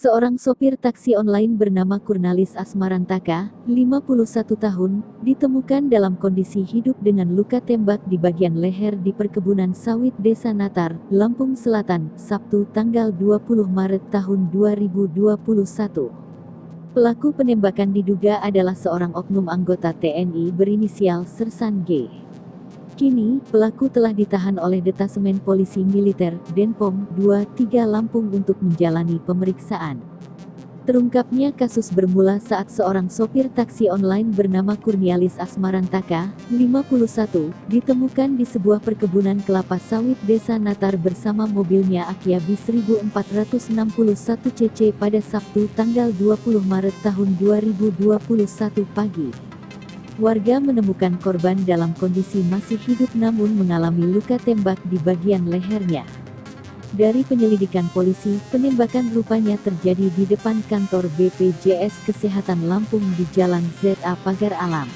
Seorang sopir taksi online bernama Kurnalis Asmarantaka, 51 tahun, ditemukan dalam kondisi hidup dengan luka tembak di bagian leher di perkebunan sawit Desa Natar, Lampung Selatan, Sabtu tanggal 20 Maret tahun 2021. Pelaku penembakan diduga adalah seorang oknum anggota TNI berinisial Sersan G. Kini, pelaku telah ditahan oleh Detasemen Polisi Militer, Denpom 23 Lampung untuk menjalani pemeriksaan. Terungkapnya kasus bermula saat seorang sopir taksi online bernama Kurnialis Asmarantaka, 51, ditemukan di sebuah perkebunan kelapa sawit Desa Natar bersama mobilnya Akiabi 1461 CC pada Sabtu tanggal 20 Maret tahun 2021 pagi. Warga menemukan korban dalam kondisi masih hidup namun mengalami luka tembak di bagian lehernya. Dari penyelidikan polisi, penembakan rupanya terjadi di depan kantor BPJS Kesehatan Lampung di Jalan ZA Pagar Alam.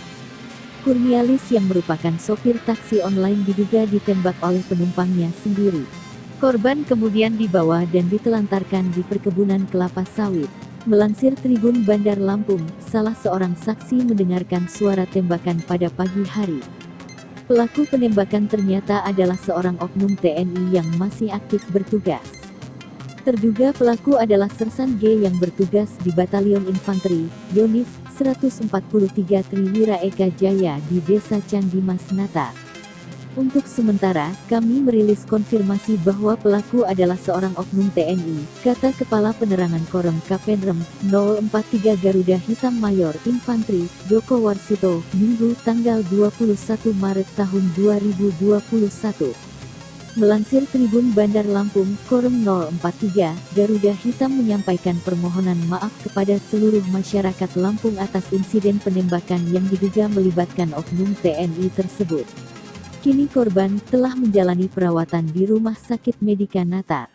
Kurnialis yang merupakan sopir taksi online diduga ditembak oleh penumpangnya sendiri. Korban kemudian dibawa dan ditelantarkan di perkebunan kelapa sawit. Melansir Tribun Bandar Lampung, salah seorang saksi mendengarkan suara tembakan pada pagi hari. Pelaku penembakan ternyata adalah seorang oknum TNI yang masih aktif bertugas. Terduga pelaku adalah Sersan G yang bertugas di Batalion Infanteri, Yonif, 143 Triwira Eka Jaya di Desa Candimas Natar. Untuk sementara, kami merilis konfirmasi bahwa pelaku adalah seorang oknum TNI, kata Kepala Penerangan Korem Kapenrem 043 Garuda Hitam Mayor Infanteri, Joko Warsito, Minggu tanggal 21 Maret tahun 2021. Melansir Tribun Bandar Lampung, Korem 043, Garuda Hitam menyampaikan permohonan maaf kepada seluruh masyarakat Lampung atas insiden penembakan yang diduga melibatkan oknum TNI tersebut. Kini korban telah menjalani perawatan di Rumah Sakit Medika Natar.